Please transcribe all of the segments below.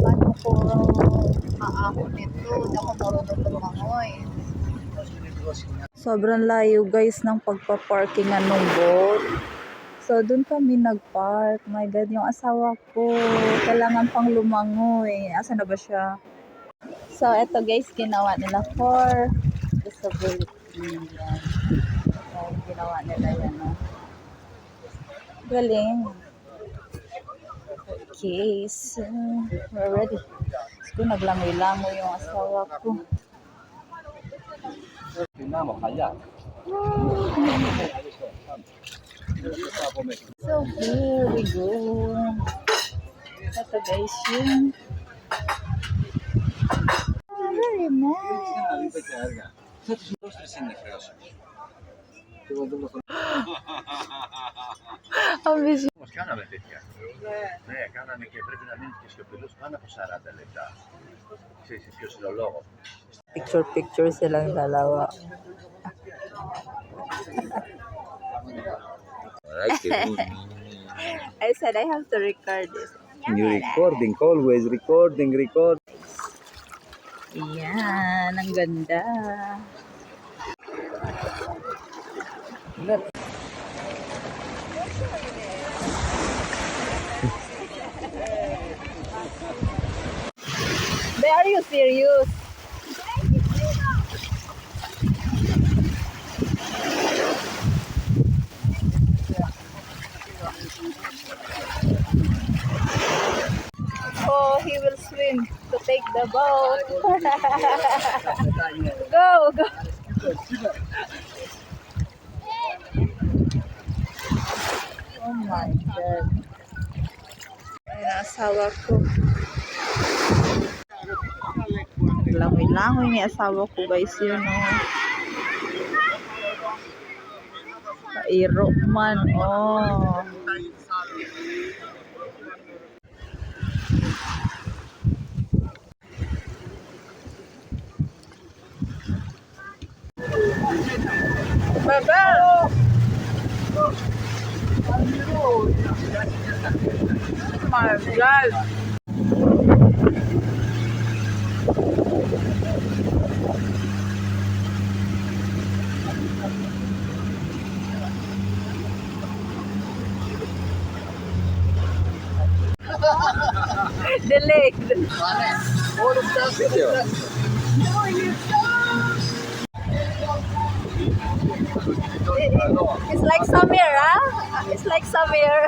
Paano ko aahon nito? Hindi ako marunong lumangoy. Sobrang layo guys ng pagpa-parkingan ng boat. So, doon kami nag-park. My God, yung asawa ko, kailangan pang lumangoy. Asa na ba siya? So, eto guys, ginawa nila for disability. Yan. Ginawa nila yan, no? Galing. Okay, so, we're ready. So, naglangoy-langoy yung asawa ko. So, here we go. Ito guys, yun. Very nice. Ambisyon. Κάναμε τέτοια. Ναι, κάναμε και πρέπει να μείνει και σιωπηλός πάνω από 40 λεπτά. Ξέρεις ποιος είναι ο λόγος. Picture silang dalawa. I said I have to record it. You recording, always recording. Yan, ang ganda. Are you serious? Oh, he will swim to take the boat. Go. Oh my God. Ayan, asawa ko. Langoy-langoy ni asawa ko guys yun, oh. Pairo man, oh. Baba! Oh my God! Delayed. It's like Samir, huh? It's like Samir.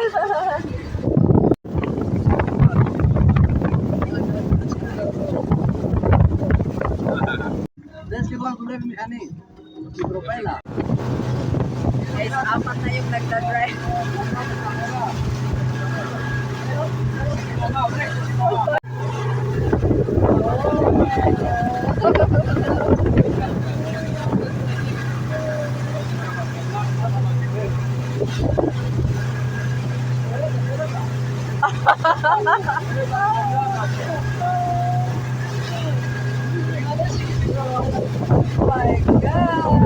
Guys, apat na yung nagdadrive. Oh my God!